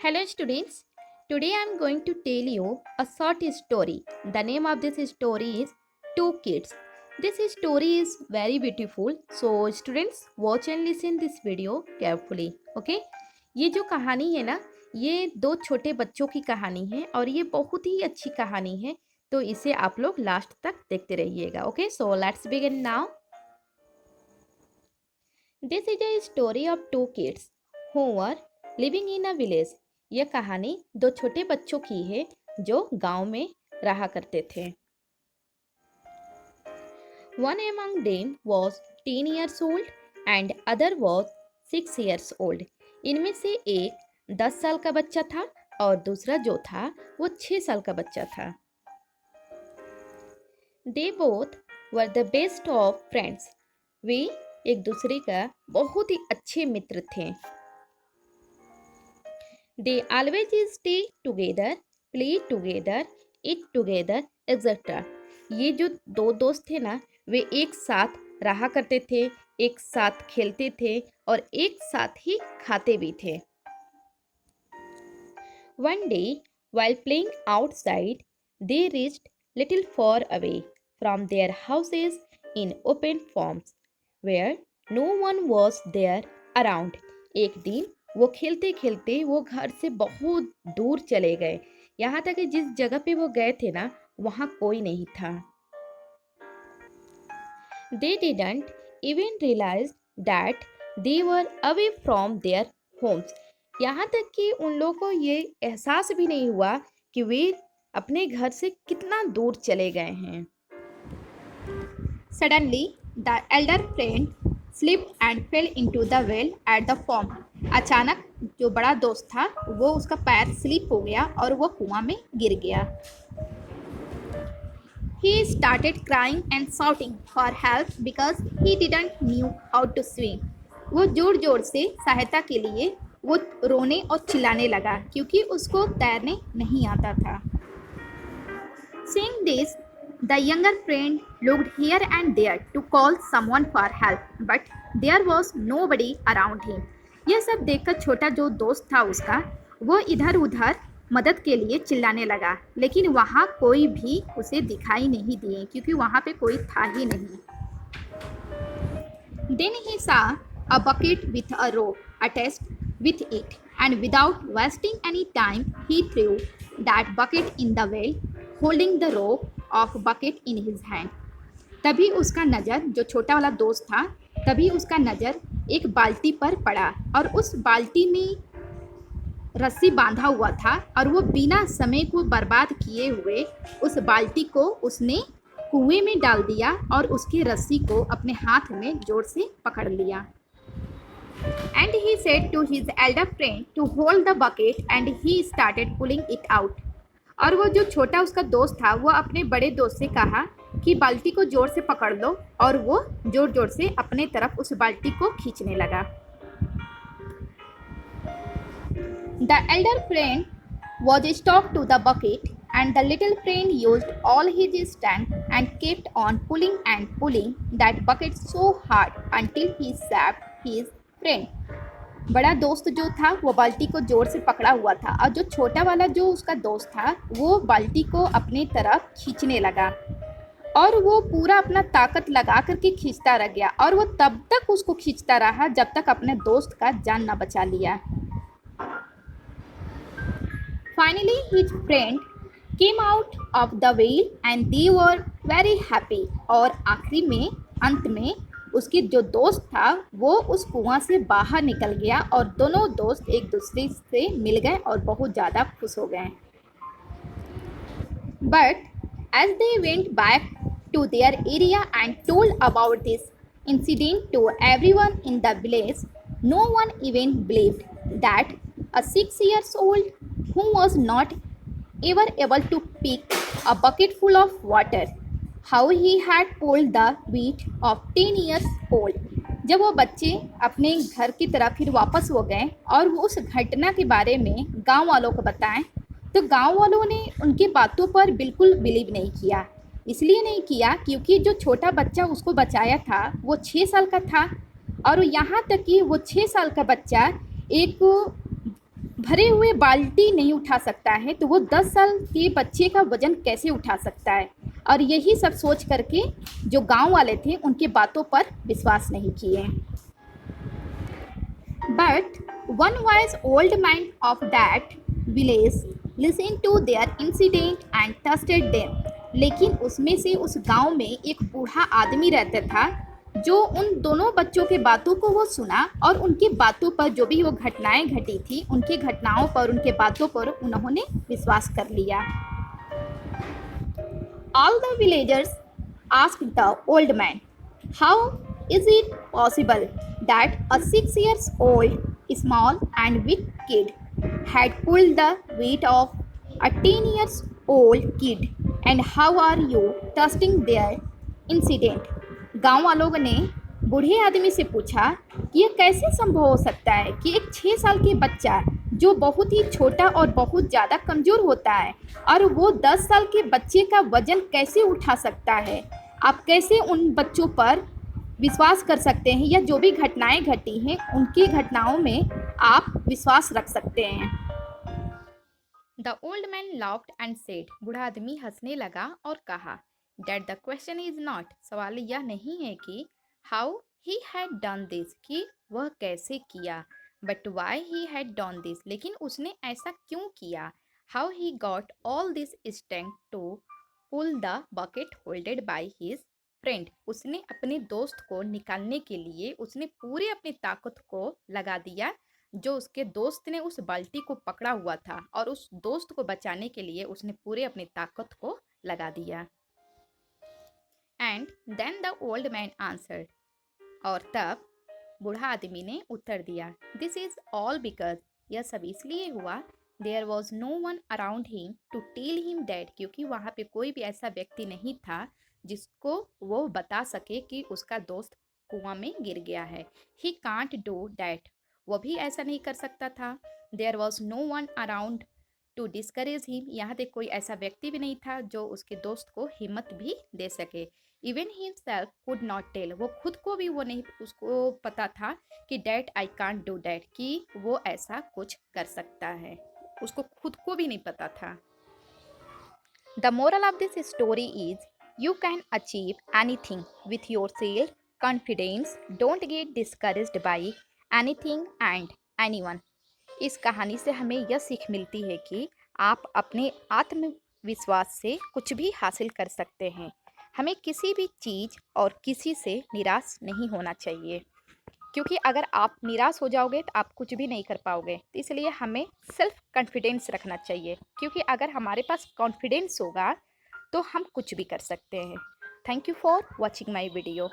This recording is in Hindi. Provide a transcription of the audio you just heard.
Hello students, today I am going to tell you a short story. The name of this story is Two Kids. This story is very beautiful. So students watch and listen this video carefully. Okay? ये जो कहानी है ना, ये दो छोटे बच्चों की कहानी है और ये बहुत ही अच्छी कहानी है. तो इसे आप लोग लास्ट तक देखते रहिएगा. Okay, so let's begin now. This is a story of two kids who were living in a village. यह कहानी दो छोटे बच्चों की है जो गांव में रहा करते थे. One among them was 10 years old and other was 6 years old. इनमें से एक 10 साल का बच्चा था और दूसरा जो था वो 6 साल का बच्चा था. They both were the best of friends. वे एक दूसरे का बहुत ही अच्छे मित्र थे. They always stay together, play together, eat together, etc. ये जो दो दोस्त थे ना, वे एक साथ रहा करते थे, एक साथ खेलते थे और एक साथ ही खाते भी थे. One day, while playing outside, they reached little far away from their houses in open farms, where no one was there around. एक दिन वो खेलते खेलते वो घर से बहुत दूर चले गए. यहाँ तक कि जिस जगह पे वो गए थे ना, वहाँ कोई नहीं था. They didn't even realize that they were away from their homes. यहाँ तक कि उन लोगों को ये एहसास भी नहीं हुआ कि वे अपने घर से कितना दूर चले गए हैं. Suddenly, the elder friend slipped and fell into the well at the farm. अचानक जो बड़ा दोस्त था वो उसका पैर स्लिप हो गया और वो कुआं में गिर गया. He started crying and shouting for help because he didn't knew how to swim. वो जोर जोर से सहायता के लिए वो रोने और चिल्लाने लगा क्योंकि उसको तैरने नहीं आता था. Seeing this, the younger friend looked here and there to call someone for help, but there was nobody around him. यह सब देखकर छोटा जो दोस्त था उसका, वो इधर उधर मदद के लिए चिल्लाने लगा, लेकिन वहाँ कोई भी उसे दिखाई नहीं दिए क्योंकि वहाँ पे कोई था ही नहीं. Then he saw a bucket with a rope attached with it, and without wasting any time, he threw that bucket in the well, holding the rope of bucket in his hand. तभी उसका नज़र, जो छोटा वाला दोस्त था, तभी उसका नज़र एक बाल्टी पर पड़ा और उस बाल्टी में रस्सी बांधा हुआ था और वो बिना समय को बर्बाद किए हुए उस बाल्टी को उसने कुएं में डाल दिया और उसकी रस्सी को अपने हाथ में जोर से पकड़ लिया. And he said to his elder friend to hold the bucket and he started pulling it out. और वो जो छोटा उसका दोस्त था वो अपने बड़े दोस्त से कहा कि बाल्टी को जोर से पकड़ लो और वो जोर जोर से अपने तरफ उस बाल्टी को खींचने लगा. The elder friend was stuck to the bucket and the little friend used all his strength and kept on pulling and pulling that bucket so hard until he saved his friend. बड़ा दोस्त जो था वो बाल्टी को जोर से पकड़ा हुआ था और जो छोटा वाला जो उसका दोस्त था वो बाल्टी को अपने तरफ खींचने लगा और वो पूरा अपना ताकत लगा करके खींचता रह गया और वो तब तक उसको खींचता रहा जब तक अपने दोस्त का जान ना बचा लिया. Finally, his friend came out of the well and they were very happy. और आखिरी में, अंत में, उसके जो दोस्त था वो उस कुआं से बाहर निकल गया और दोनों दोस्त एक दूसरे से मिल गए और बहुत ज़्यादा खुश हो गए. But as they went back to their area and told about this incident to everyone in the village, no one even believed that a 6-year-old who was not ever able to pick a bucket full of water, how he had pulled the weight of 10 years old. जब वो बच्चे अपने घर की तरफ फिर वापस हो गए और वो उस घटना के बारे में गांव वालों को बताएं, तो गांव वालों ने उनकी बातों पर बिल्कुल बिलीव नहीं किया. इसलिए नहीं किया क्योंकि जो छोटा बच्चा उसको बचाया था वो 6 साल का था और यहाँ तक कि वो 6 साल का बच्चा एक भरे हुए बाल्टी नहीं उठा सकता है तो वो 10 साल के बच्चे का वजन कैसे उठा सकता है। और यही सब सोच करके जो गांव वाले थे उनके बातों पर विश्वास नहीं किए। But one wise old man of that village listened to their incident and trusted them। लेकिन उसमें से उस गांव में एक बूढ़ा आदमी रहता था जो उन दोनों बच्चों के बातों को वो सुना और उनकी बातों पर जो भी वो घटनाएं घटी थी उनकी घटनाओं पर उनके बातों पर उन्होंने विश्वास कर लिया। All the villagers asked the old man, "How is it possible that a 6 years old small and weak kid had pulled the weight of a 10 years old kid? And how are you trusting their incident?" गांव वालों ने बूढ़े आदमी से पूछा कि यह कैसे संभव हो सकता है कि एक 6 साल के बच्चा जो बहुत ही छोटा और बहुत ज़्यादा कमज़ोर होता है और वो 10 साल के बच्चे का वजन कैसे उठा सकता है। आप कैसे उन बच्चों पर विश्वास कर सकते हैं या जो भी घटनाएं घटी हैं उनकी घटनाओं में आप विश्वास रख सकते हैं। The old man laughed and said, बूढ़ा आदमी हंसने लगा और कहा, that the question is not, सवाल यह नहीं है कि how he had done this, कि वह कैसे किया, but why he had done this, लेकिन उसने ऐसा क्यों किया। How he got all this strength to pull the bucket holded by his friend, उसने अपने दोस्त को निकालने के लिए उसने पूरे अपनी ताकत को लगा दिया जो उसके दोस्त ने उस बाल्टी को पकड़ा हुआ था, और उस दोस्त को बचाने के लिए उसने पूरे अपनी ताकत को लगा दिया। And then the old man answered, और तब बूढ़ा आदमी ने उत्तर दिया, दिस इज ऑल बिकॉज, यह सब इसलिए हुआ, there was no one around him to tell him that, क्योंकि वहाँ पे कोई भी ऐसा व्यक्ति नहीं था जिसको वो बता सके कि उसका दोस्त कुआं में गिर गया है। ही कांट डू डैट, वो भी ऐसा नहीं कर सकता था। There was no one around to discourage him, यहाँ तक कोई ऐसा व्यक्ति भी नहीं था जो उसके दोस्त को हिम्मत भी दे सके। Even himself could not tell, वो खुद को भी वो नहीं उसको पता था कि that I can't do that, कि वो ऐसा कुछ कर सकता है, उसको खुद को भी नहीं पता था। The moral of this story is you can achieve anything with your self confidence, don't get discouraged by anything and anyone. इस कहानी से हमें यह सीख मिलती है कि आप अपने आत्मविश्वास से कुछ भी हासिल कर सकते हैं। हमें किसी भी चीज़ और किसी से निराश नहीं होना चाहिए, क्योंकि अगर आप निराश हो जाओगे तो आप कुछ भी नहीं कर पाओगे। तो इसलिए हमें सेल्फ कॉन्फिडेंस रखना चाहिए, क्योंकि अगर हमारे पास कॉन्फिडेंस होगा तो हम कुछ भी कर सकते हैं। Thank you for watching my video.